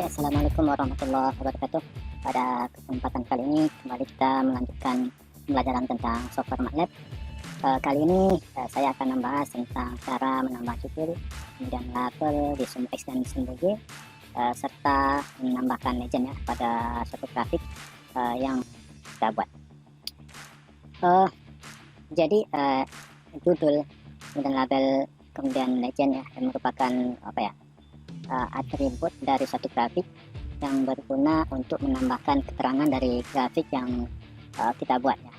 Hai, Assalamualaikum warahmatullahi wabarakatuh. Pada kesempatan kali ini kembali kita melanjutkan pembelajaran tentang software MATLAB. Kali ini saya akan membahas tentang cara menambah judul, kemudian label di sumbu X dan sumbu Y, serta menambahkan legend ya pada suatu grafik yang kita buat. Jadi judul, kemudian label, kemudian legend ya, yang merupakan atribut dari suatu grafik yang berguna untuk menambahkan keterangan dari grafik yang kita buat ya.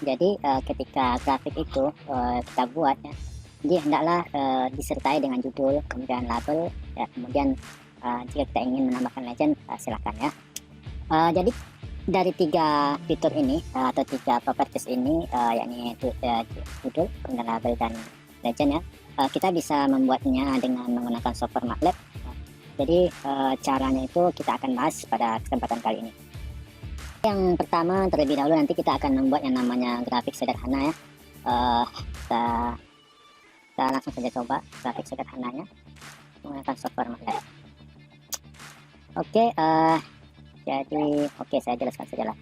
Jadi ketika grafik itu kita buat ya, dia hendaklah disertai dengan judul, kemudian label ya, kemudian jika kita ingin menambahkan legend silakan ya. Jadi dari tiga fitur ini atau tiga properties ini yakni judul, kemudian label dan legend ya, kita bisa membuatnya dengan menggunakan software MATLAB. Jadi caranya itu kita akan bahas pada kesempatan kali ini. Yang pertama, terlebih dahulu nanti kita akan membuat yang namanya grafik sederhana ya. Kita langsung saja coba grafik sederhananya menggunakan software MATLAB. Oke, saya jelaskan saja lah.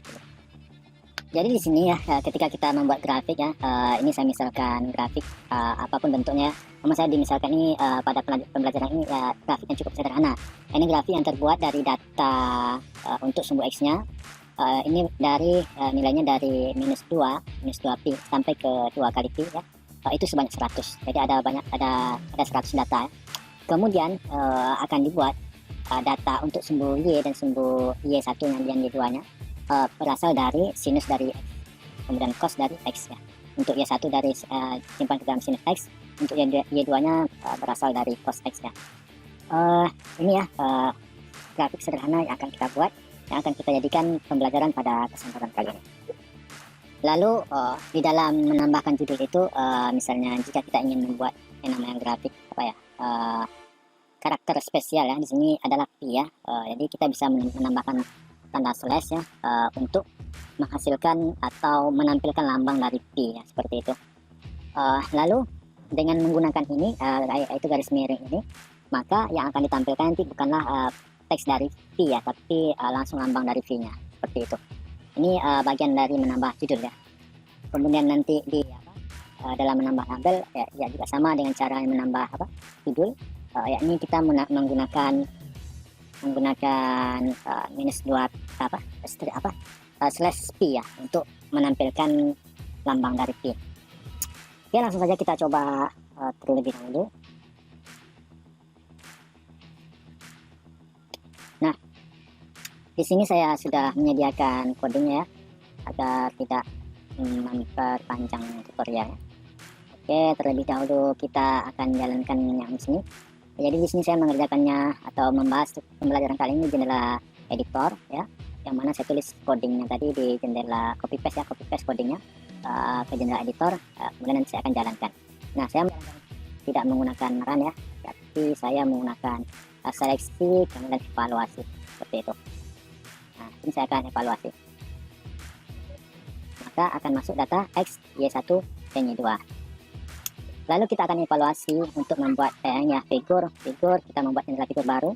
Jadi di sini ya, ketika kita membuat grafik ya, ini saya misalkan grafik apapun bentuknya. Saya misalkan ini pada pembelajaran ini ya, grafiknya cukup sederhana. Ini grafik yang terbuat dari data untuk sumbu X-nya. Ini dari nilainya dari minus 2 pi sampai ke 2 kali pi ya. Itu sebanyak 100. Jadi ada 100 data ya. Kemudian akan dibuat data untuk sumbu Y dan sumbu Y1 dan Y2 nya berasal dari sinus dari X, kemudian cos dari X ya. Untuk Y1 dari simpan ke dalam sinus X, untuk Y2 nya berasal dari cos X ya. Ini ya grafik sederhana yang akan kita buat, yang akan kita jadikan pembelajaran pada kesempatan kali ini. Lalu di dalam menambahkan judul itu, misalnya jika kita ingin membuat yang namanya grafik karakter spesial ya, di sini adalah pi ya. Jadi kita bisa menambahkan tanda slash ya untuk menghasilkan atau menampilkan lambang dari pi ya, seperti itu. Lalu dengan menggunakan ini yaitu garis miring ini, maka yang akan ditampilkan nanti bukanlah teks dari pi ya, tapi langsung lambang dari v-nya, seperti itu. Ini bagian dari menambah judul ya. Kemudian nanti di dalam menambah label ya juga sama dengan cara menambah judul, yakni kita menggunakan minus 2 slash pi ya, untuk menampilkan lambang dari pi. Oke, langsung saja kita coba terlebih dahulu. Nah, di sini saya sudah menyediakan kodenya ya, agar tidak memperpanjang tutorial. Oke, terlebih dahulu kita akan jalankan yang di sini. Jadi di sini saya mengerjakannya atau membahas pembelajaran kali ini jendela editor ya, yang mana saya tulis codingnya tadi di jendela copy paste codingnya ke jendela editor. Kemudian nanti saya akan jalankan. Nah, saya tidak menggunakan run ya, tapi saya menggunakan seleksi kemudian evaluasi, seperti itu. Nah, ini saya akan evaluasi, maka akan masuk data X, Y1 dan Y2. Lalu kita akan evaluasi untuk membuat figur. Kita membuat jendela figur baru.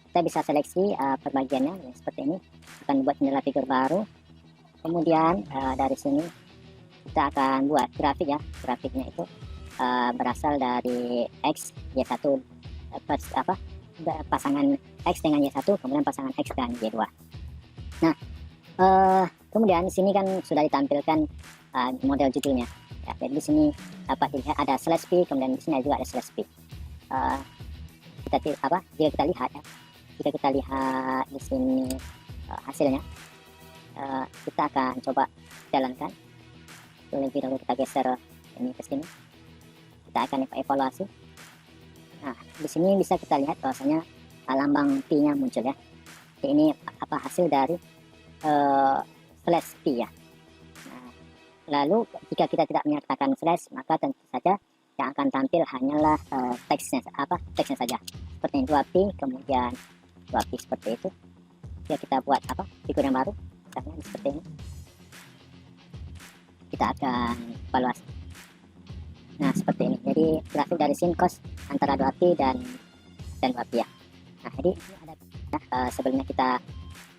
Kita bisa seleksi perbagiannya ya, seperti ini. Akan buat jendela figur baru. Kemudian dari sini kita akan buat grafik ya. Grafiknya itu berasal dari X, Y1 pasangan X dengan Y1, kemudian pasangan X dan Y2. Nah, kemudian di sini kan sudah ditampilkan model judulnya. Ya, jadi di sini dapat dilihat ada slash p, kemudian di sini juga ada slash p. Jika kita lihat di sini hasilnya, kita akan coba jalankan. Lebih dahulu kita geser ini ke sini. Kita akan evaluasi. Nah, di sini bisa kita lihat bahwasanya lambang p-nya muncul ya. Ini hasil dari slash p ya. Lalu jika kita tidak menyertakan slash, maka tentu saja yang akan tampil hanyalah teksnya saja, seperti ini 2pi kemudian 2pi, seperti itu. Jika kita buat figur yang baru misalnya seperti ini, kita akan evaluasi. Nah, seperti ini. Jadi grafik dari sin cos antara 2pi dan 2pi ya. Nah, jadi ini ada sebelumnya kita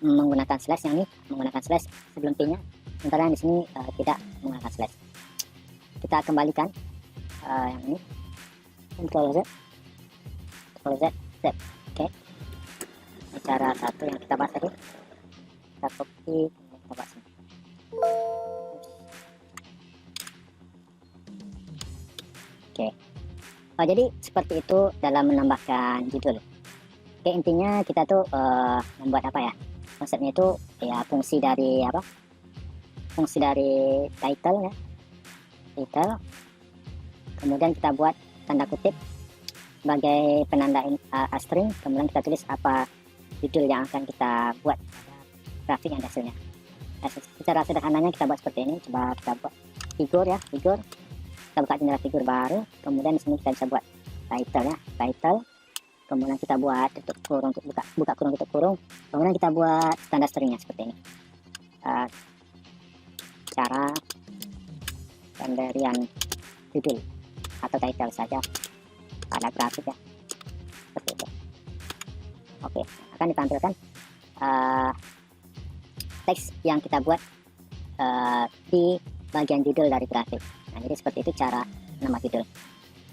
menggunakan slash, yang ini menggunakan slash sebelum P-nya, sementara yang di sini tidak menggunakan slash. Kita kembalikan yang ini, Ctrl Z, save. Oke. Ini cara satu yang kita bahas tadi. Kita copy, kita bahas ini. Oke. Jadi seperti itu dalam menambahkan judul. Oke, intinya kita tuh membuat apa ya? Konsepnya itu ya fungsi dari apa? Fungsi dari title ya. Title. Kemudian kita buat tanda kutip sebagai penanda string, kemudian kita tulis apa judul yang akan kita buat grafik yang hasilnya. Secara sederhananya kita buat seperti ini. Coba kita buat figur ya, figur. Kita buka jendela figur baru, kemudian di sini kita bisa buat title ya, title. Kemudian kita buat tutup kurung untuk buka kurung tutup kurung. Kemudian kita buat tanda stringnya seperti ini. Cara pemberian judul atau title saja pada grafik ya, seperti itu. Oke, akan ditampilkan teks yang kita buat di bagian judul dari grafik. Nah, jadi seperti itu cara nama judul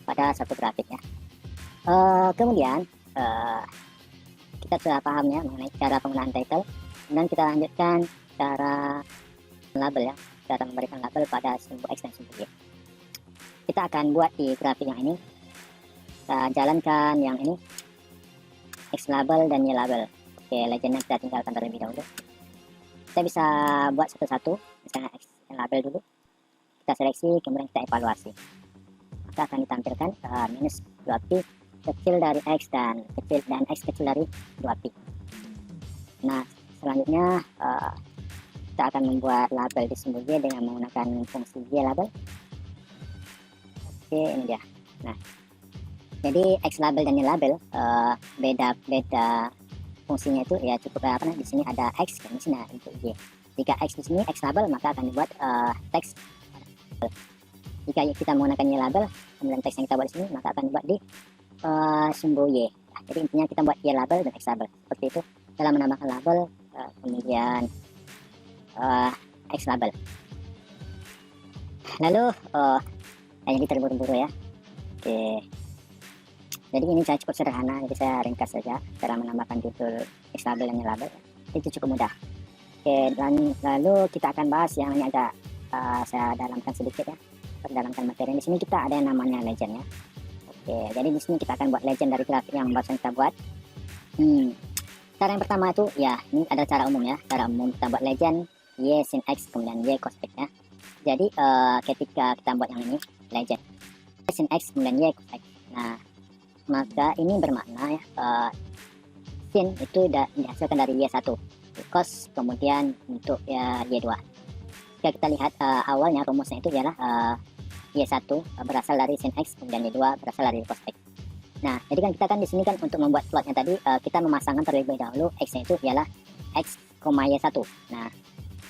pada satu grafik ya. Kemudian kita sudah paham ya mengenai cara penggunaan title, dan kita lanjutkan cara label ya, cara memberikan label pada simbol X dan simbol Y. Kita akan buat di grafik yang ini. Kita jalankan yang ini, X label dan Y label. Oke, legendnya kita tinggalkan terlebih dahulu. Kita bisa buat satu-satu, misalnya X label dulu. Kita seleksi, kemudian kita evaluasi. Maka akan ditampilkan minus 2pi kecil dari X dan X kecil dari 2pi. Nah, selanjutnya kita akan membuat label di simbol Y dengan menggunakan fungsi Y label. Oke, ini dia. Nah, jadi X label dan Y label beda fungsinya itu ya cukup apa di sini ada X dan di sini ada untuk Y. Jika X di sini X label, maka akan dibuat teks. Jika kita menggunakan Y label, kemudian teks yang kita buat di sini, maka akan dibuat di simbol Y. Nah, jadi intinya kita buat Y label dan X label seperti itu dalam menambahkan label, kemudian X label. Lalu jadi terburu-buru ya. Oke. Jadi ini saya cukup sederhana, jadi saya ringkas saja cara menambahkan judul X label dan Y label. Itu cukup mudah. Oke, dan lalu kita akan bahas yang ini agak saya dalamkan sedikit ya. Perdalamkan materi. Di sini kita ada yang namanya legend ya. Oke, jadi di sini kita akan buat legend dari grafik yang barusan kita buat. Cara yang pertama itu ya, ini ada cara umum ya. Cara umum kita buat legend Y sin X kemudian Y cos X ya. Jadi ketika kita buat yang ini legend Y sin X kemudian Y cos X. Nah, maka ini bermakna ya sin itu dihasilkan dari Y1, cos kemudian untuk ya Y2. Jika kita lihat awalnya rumusnya itu ialah Y1 berasal dari sin X kemudian Y2 berasal dari cos X. Nah, jadi kan kita kan di sini kan untuk membuat plotnya tadi kita memasangkan terlebih dahulu X-nya itu ialah X, Y1. Nah,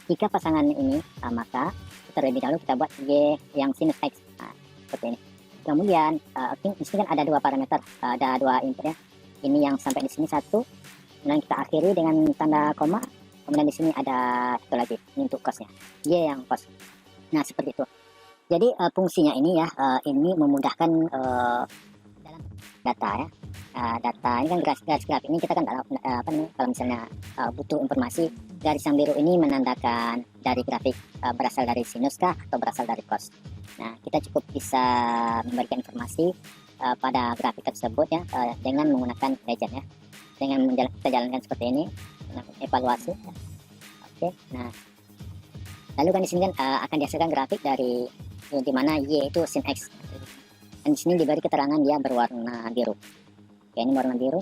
jika pasangan ini maka terlebih dahulu kita buat Y yang sinus X. Nah, seperti ini. Kemudian di sini kan ada dua parameter, ada dua input ya. Ini yang sampai di sini satu, kemudian kita akhiri dengan tanda koma. Kemudian di sini ada satu lagi, ini untuk cosnya, Y yang cos. Nah, seperti itu. Jadi fungsinya ini ya, ini memudahkan dalam data ya. Data ini kan garis grafik ini kita kan apa nih, kalau misalnya butuh informasi, garis yang biru ini menandakan dari grafik berasal dari sinus kah atau berasal dari cos. Nah, kita cukup bisa memberikan informasi pada grafik tersebut ya dengan menggunakan legend ya. Dengan kita jalankan seperti ini, evaluasi. Ya. Oke, nah lalu kan di sini kan akan dihasilkan grafik dari di mana Y itu sin X. Dan di sini diberi keterangan dia berwarna biru. Oke, ini warna biru.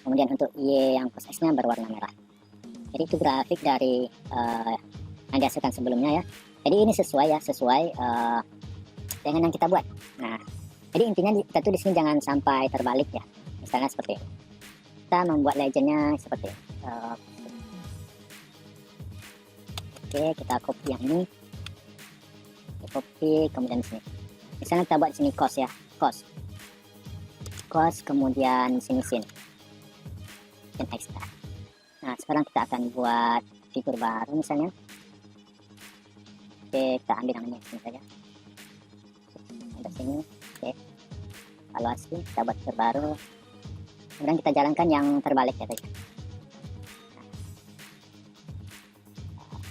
Kemudian untuk Y yang cos X-nya berwarna merah. Jadi itu grafik dari yang dihasilkan sebelumnya ya. Jadi ini sesuai ya, sesuai dengan yang kita buat. Nah, jadi intinya kita tuh di sini jangan sampai terbalik ya. Misalnya seperti ini. Kita membuat legendnya seperti ini. Oke, kita copy yang ini. Kita copy, kemudian di sini. Misalnya kita buat di sini cos ya, cos. Cos, kemudian sini sin X. Nah, sekarang kita akan buat figur baru misalnya. Oke, kita ambil namanya sini saja. Sampai sini. Oke, evaluasi, kita buat figur baru. Kemudian kita jalankan yang terbalik ya tadi.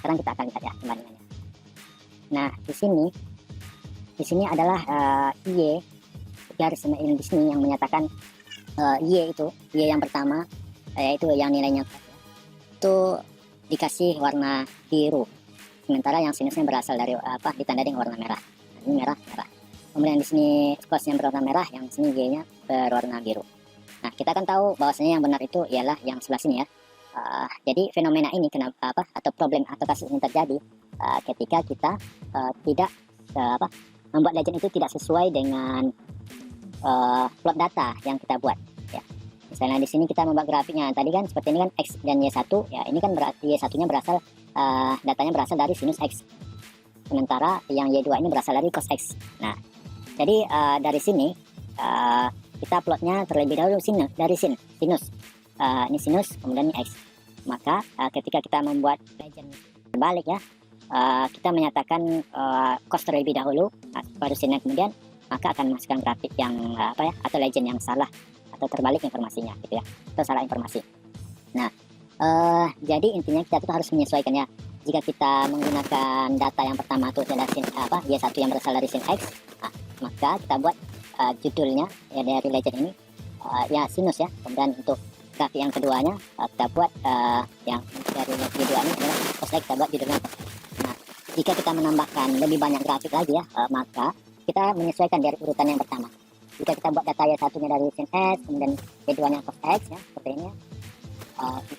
Sekarang kita akan lihat ya perbandingannya. Nah, di sini adalah Y garis miring di sini yang menyatakan Y yang pertama, yaitu yang nilainya itu dikasih warna biru, sementara yang sinusnya berasal dari ditanda dengan warna merah. Nah, ini merah. Kemudian di sini cosnya berwarna merah, yang sini Y-nya berwarna biru. Nah, kita akan tahu bahwasanya yang benar itu ialah yang sebelah sini ya. Jadi fenomena ini kenapa atau problem atau kasus ini terjadi ketika kita tidak membuat legend itu tidak sesuai dengan plot data yang kita buat ya. Misalnya di sini kita membuat grafiknya tadi kan seperti ini kan X dan Y1 ya, ini kan berarti Y1 nya berasal datanya berasal dari sinus X, sementara yang Y2 ini berasal dari cos X. Nah, jadi dari sini kita plotnya terlebih dahulu dari sinus. Ini sinus, kemudian ini X. Maka ketika kita membuat legend terbalik ya, kita menyatakan cos terlebih dahulu, baru sin kemudian, maka akan masukkan grafik yang atau legend yang salah atau terbalik informasinya gitu ya, atau salah informasi. Nah, jadi intinya kita tuh harus menyesuaikan ya. Jika kita menggunakan data yang pertama itu adalah sin Y1 yang berasal dari sin X, maka kita buat judulnya ya dari legend ini ya sinus ya. Kemudian untuk grafik yang keduanya kita buat yang dari video ini adalah cos X, kita buat judulnya cos X. Nah, jika kita menambahkan lebih banyak grafik lagi ya, maka kita menyesuaikan dari urutan yang pertama. Jika kita buat data Y1 nya dari sin S, kemudian Y2 nya cos X ya, seperti ini ya,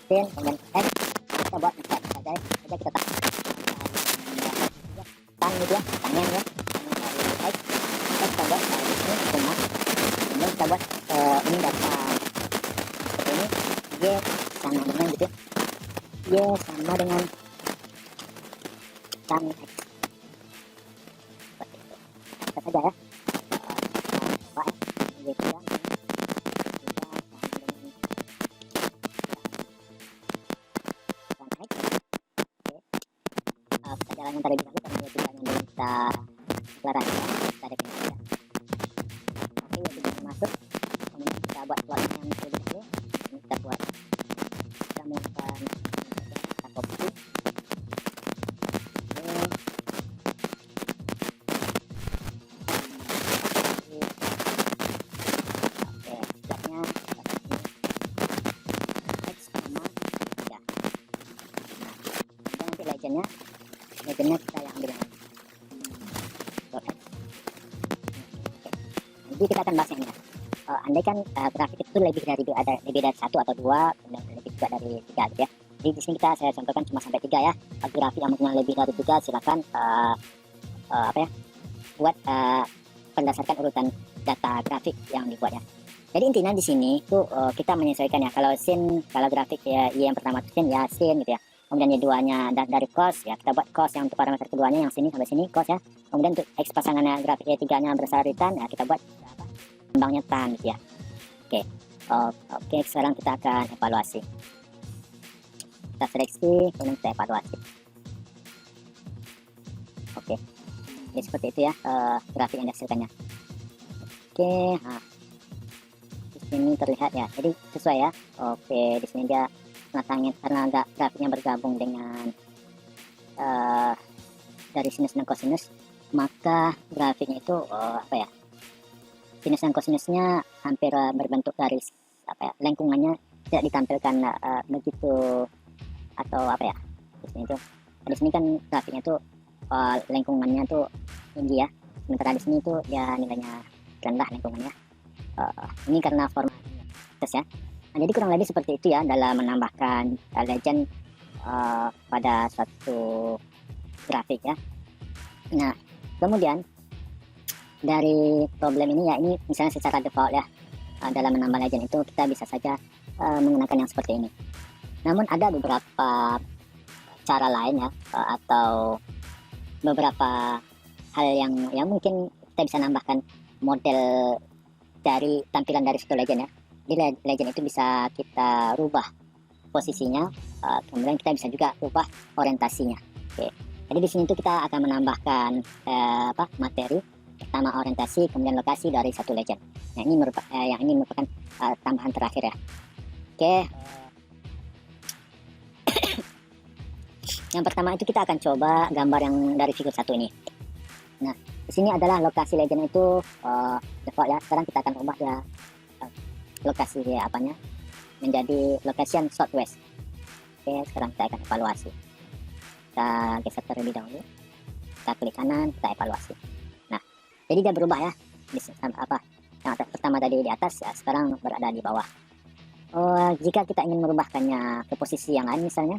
sin kemudian cos X, kita buat saja kita tan gitu ya, tangan ya, dari X, kita buat di sini koma, kemudian kita buat ini data seperti ini, Y sama dengan gitu ya, Y sama dengan tan X, seperti itu. Kita saja ya, coba ya, Y3 sama dengan tan X. Kita jalankan terlebih dahulu karena Y3 nya belum kita deklarasikan, kita definisi ya. Oke, Y3 nya masuk, kemudian kita buat plotnya yang terlebih dahulu. Ini kita buat, kita menggunakan kita copy ini. Oke, plotnya X sama 3. Nah, nanti legendnya kita yang ambil yang plot X. Nanti kita akan bahas yang ini ya. Andai kan grafik itu lebih dari satu atau dua, kemudian lebih juga dari 3 gitu ya. Jadi di sini saya contohkan cuma sampai 3 ya. Grafik yang mungkin lebih dari 3 silakan buat berdasarkan urutan data grafik yang dibuat ya. Jadi intinya di sini tuh kita menyesuaikan ya. Kalau grafik ya Y yang pertama itu sin gitu ya. Kemudian Y2-nya dari cos ya, kita buat cos yang untuk parameter keduanya yang sini sampai sini cos ya. Kemudian untuk X pasangannya grafik Y3-nya berasal dari tan ya, kita buat kembangnya tan gitu ya. Oke, sekarang kita akan evaluasi. Kita seleksi, kemudian kita evaluasi. Oke, jadi seperti itu ya grafik yang dihasilkannya. Oke, nah di sini terlihat ya, jadi sesuai ya. Oke, di sini dia menatangin karena grafiknya bergabung dengan dari sinus dan kosinus, maka grafiknya itu sinus dan kosinusnya hampir berbentuk garis lengkungannya tidak ditampilkan begitu atau di sini tuh. Di sini kan grafiknya tuh lengkungannya tuh tinggi ya, sementara di sini tuh ya nilainya rendah lengkungannya. Ini karena format ya. Nah, jadi kurang lebih seperti itu ya dalam menambahkan legend pada suatu grafik ya. Nah, kemudian dari problem ini ya, ini misalnya secara default ya, dalam menambah legend itu kita bisa saja menggunakan yang seperti ini. Namun ada beberapa cara lain ya, atau beberapa hal yang mungkin kita bisa nambahkan model dari tampilan dari suatu legend ya. Di legend itu bisa kita rubah posisinya, kemudian kita bisa juga ubah orientasinya. Oke, jadi di sini tuh kita akan menambahkan materi pertama orientasi, kemudian lokasi dari satu legend. Nah yang ini merupakan tambahan terakhir ya. Oke, yang pertama itu kita akan coba gambar yang dari figur satu ini. Nah, di sini adalah lokasi legend itu default ya. Sekarang kita akan ubah ya lokasi apanya menjadi location southwest. Oke, sekarang kita akan evaluasi. Kita geser terlebih dahulu. Kita klik kanan, kita evaluasi. Nah, jadi dia berubah ya. Yang pertama tadi di atas, ya, sekarang berada di bawah. Jika kita ingin merubahkannya ke posisi yang lain misalnya,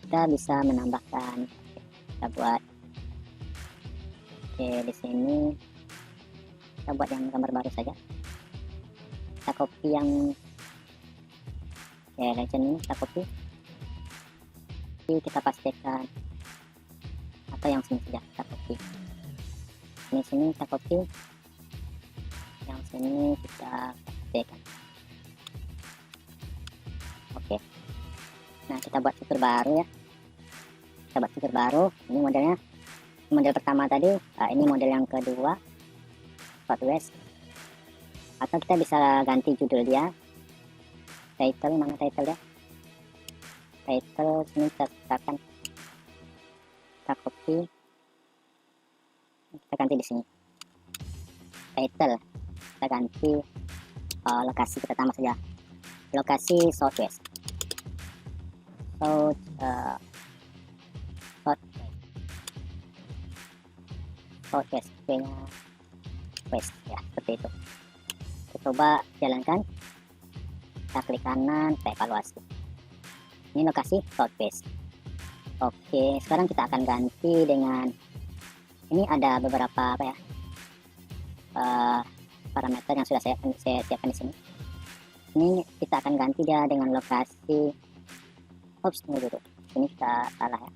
kita bisa menambahkan, kita buat, oke, di sini kita buat yang gambar baru saja. Kita copy yang legend ini, kita copy, kita pastikan atau yang sini saja kita copy, sini kita copy, yang sini kita pastikan. Oke, nah kita buat fitur baru ya. Kita buat fitur baru. Ini modelnya, model pertama tadi, ini model yang kedua, southwest. Atau kita bisa ganti judul dia, title, mana title ya, title sini kita tekan, kita copy, kita ganti di sini title, kita ganti lokasi, kita tambah saja lokasi southwest, southwest kayaknya west ya, seperti itu. Kita coba jalankan, kita klik kanan, kita evaluasi. Ini lokasi southwest. Oke, sekarang kita akan ganti dengan, ini ada beberapa parameter yang sudah saya siapkan di sini. Ini kita akan ganti dia dengan lokasi, tunggu dulu, ini kita salah ya.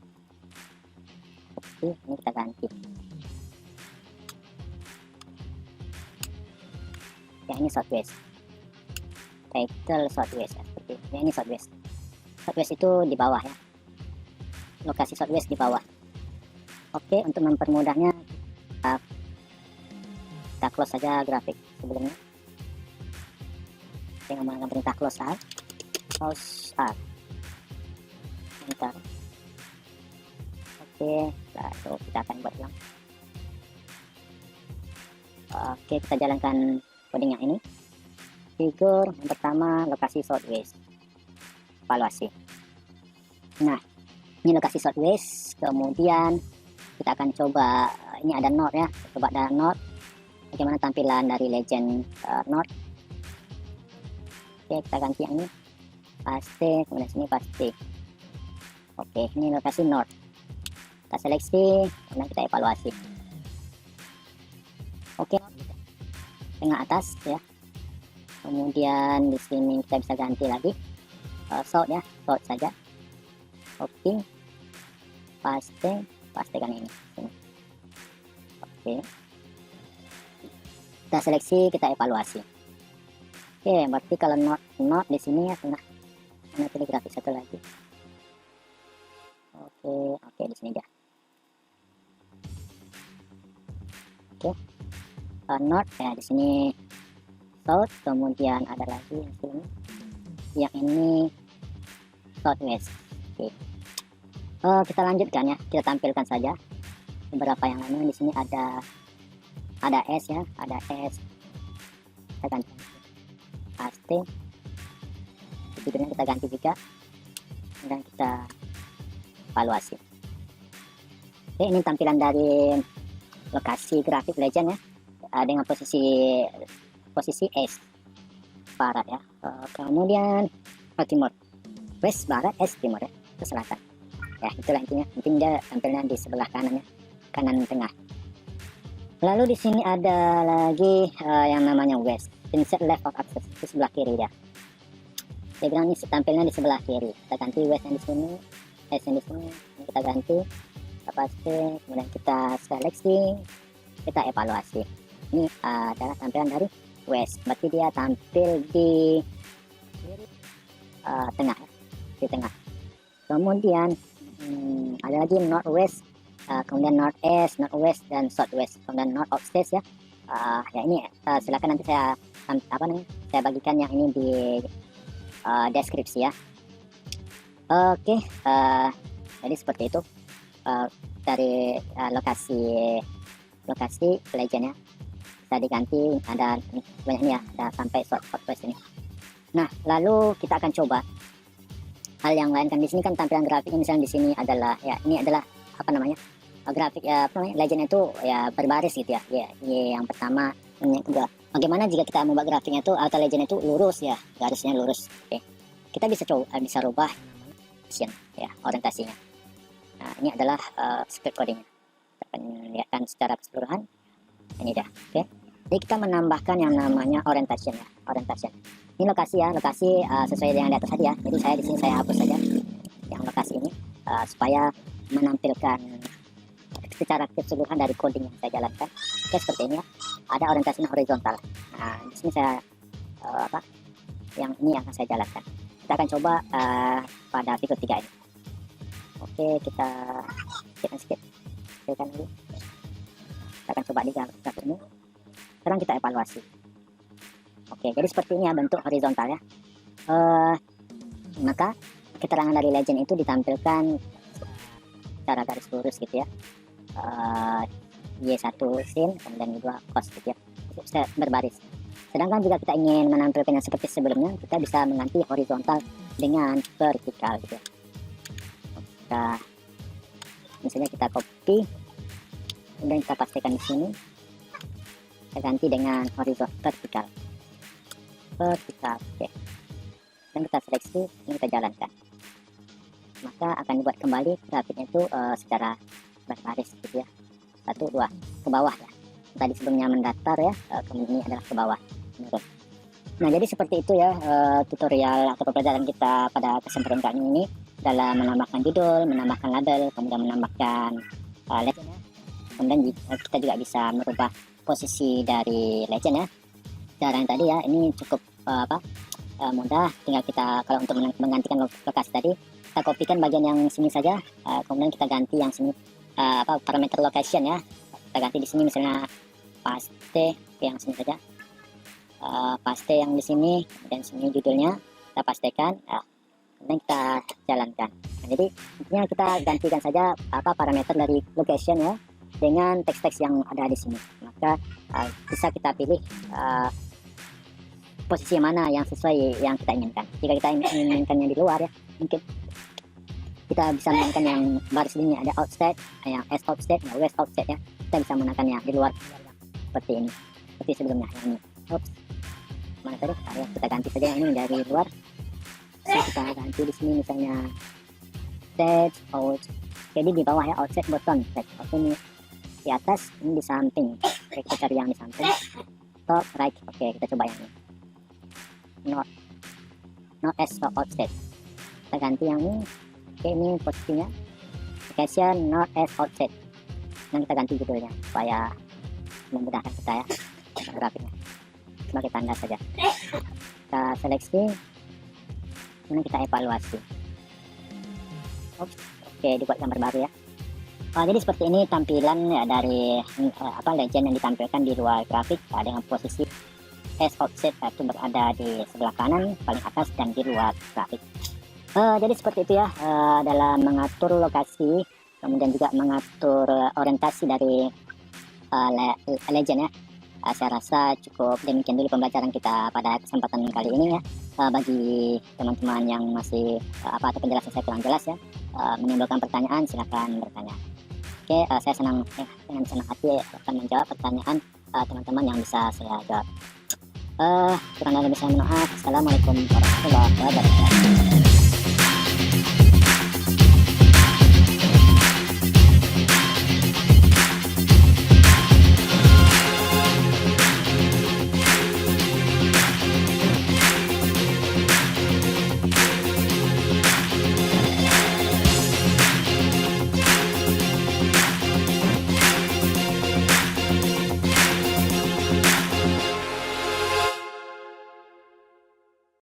Oke, ini kita ganti ya, ini southwest, title southwest ya, seperti ini. Ini southwest itu di bawah ya, lokasi southwest di bawah. Oke, untuk mempermudahnya kita close saja grafik sebelumnya dengan menggunakan perintah close alt, enter. Oke, lalu kita akan buat ulang. Oke, kita jalankan coding yang ini. Figur yang pertama, lokasi southwest, evaluasi. Nah, ini lokasi southwest. Kemudian kita akan coba, ini ada node ya, coba ada node, bagaimana tampilan dari legend node. Oke, kita ganti yang ini, paste, kemudian sini paste. Oke, ini lokasi node, kita seleksi, kemudian kita evaluasi. Oke, tengah atas ya. Kemudian di sini kita bisa ganti lagi south ya, south saja. Oke, pastikan ini sini. Oke, kita seleksi, kita evaluasi. Oke, berarti kalau not di sini ya tengah. Mana pilih grafik satu lagi. Oke, di sini dia. Oke, not ya di sini south, kemudian ada lagi yang sini, yang ini southwest. Oke, kita lanjutkan ya, kita tampilkan saja beberapa yang lainnya. Di sini ada S ya, ada S. Kita ganti paste, judulnya kita ganti juga, dan kita evaluasi. Oke, ini tampilan dari lokasi grafik legend ya, dengan posisi S barat ya. Kemudian timur, west barat, S timur ya, ke selatan ya. Itulah intinya, dia tampilnya di sebelah kanan ya, kanan tengah. Lalu di sini ada lagi yang namanya west, insert left of axis, di sebelah kiri dia. Background ini tampilnya di sebelah kiri. Kita ganti west yang di sini, S yang di sini, kita ganti, kita paste, kemudian kita seleksi, kita evaluasi. Ini adalah tampilan dari west, berarti dia tampil di tengah ya. di tengah. Kemudian ada lagi northwest, kemudian northeast, northwest dan southwest, kemudian north offstage ya. Ya ini silakan nanti saya saya bagikan yang ini di deskripsi ya. Oke, jadi seperti itu dari lokasi legend ya, bisa diganti, ada banyak ini ya, ada sampai southwest ini. Nah, lalu kita akan coba hal yang lain. Kan di sini kan tampilan grafiknya, misalnya di sini adalah ya, ini adalah apa namanya, grafik ya, apa namanya, legend itu ya berbaris gitu ya. Ya, yang pertama, yang kedua. Bagaimana jika kita membuat grafiknya itu atau legend itu lurus ya, garisnya lurus. Oke, kita bisa bisa rubah ya orientasinya. Nah, ini adalah script codingnya. Kita akan lihatkan secara keseluruhan. Ini dah. Oke, jadi kita menambahkan yang namanya orientation ya, orientation. Ini lokasi ya, lokasi sesuai dengan di atas tadi ya. Jadi saya di sini saya hapus saja yang lokasi ini supaya menampilkan secara keseluruhan dari coding yang saya jalankan. Oke, seperti ini ya. Ada orientasi horizontal. Nah, di sini saya yang ini yang akan saya jalankan. Kita akan coba pada fitur 3 ini. Oke, kita skip lagi. Kita akan coba di grafik ini. Sekarang kita evaluasi. Oke, jadi seperti ini ya bentuk horizontal ya. Maka keterangan dari legend itu ditampilkan secara garis lurus gitu ya. Y1 sin, kemudian Y2 cos gitu ya, berbaris. Sedangkan jika kita ingin menampilkannya seperti sebelumnya, kita bisa mengganti horizontal dengan vertikal gitu ya. Misalnya kita copy, kemudian kita pastikan di sini, kita ganti dengan horizontal vertikal. Oke. Dan kita seleksi, ini kita jalankan. Maka akan dibuat kembali grafiknya itu secara berbaris gitu ya. 1, 2 ke bawah ya. Tadi sebelumnya mendatar ya, kemudian ini adalah ke bawah menurun. Nah, jadi seperti itu ya tutorial atau pembelajaran kita pada kesempatan kali ini dalam menambahkan judul, menambahkan label, kemudian menambahkan legend ya. Kemudian kita juga bisa merubah posisi dari legend ya. Cara yang tadi ya, ini cukup mudah. Tinggal kita, kalau untuk menggantikan lokasi tadi, kita kopikan bagian yang sini saja, kemudian kita ganti yang sini parameter location ya. Kita ganti di sini misalnya paste yang sini saja, paste yang di sini, dan sini judulnya kita pastekan, kemudian kita jalankan. Nah, jadi intinya kita gantikan saja parameter dari location ya dengan teks-teks yang ada di sini. Maka bisa kita pilih posisi mana yang sesuai yang kita inginkan. Jika kita inginkannya di luar ya, mungkin kita bisa menggunakan yang baris ini, ada outside, yang S outside, west outside ya. Kita bisa menggunakannya di luar seperti ini, seperti sebelumnya yang ini. Oops, mana tadi? Kita ganti saja yang ini dari luar. Kita ganti di sini misalnya set out. Jadi di bawah ya, outside button. Oke, ini di atas, ini di samping. Oke, kita cari yang di samping. Top right. Oke, kita coba yang ini. Not as outside. Kita ganti yang ini. Oke, ini posisinya location not as outside. Dan kita ganti judulnya supaya memudahkan kita ya grafiknya. Sebagai tanda saja. Kita seleksi, kemudian kita evaluasi. Oke, dibuat gambar baru ya. Jadi seperti ini tampilan ya dari legend yang ditampilkan di luar grafik dengan posisi as offset itu berada di sebelah kanan paling atas dan di luar grafik. Jadi seperti itu ya dalam mengatur lokasi, kemudian juga mengatur orientasi dari legend ya. Saya rasa cukup demikian dulu pembelajaran kita pada kesempatan kali ini ya. Bagi teman-teman yang masih atau penjelasan saya kurang jelas ya, menimbulkan pertanyaan, silakan bertanya. Oke, saya dengan senang hati akan menjawab pertanyaan teman-teman yang bisa saya jawab. Kurang lebih saya mohon maaf. Assalamualaikum warahmatullahi wabarakatuh.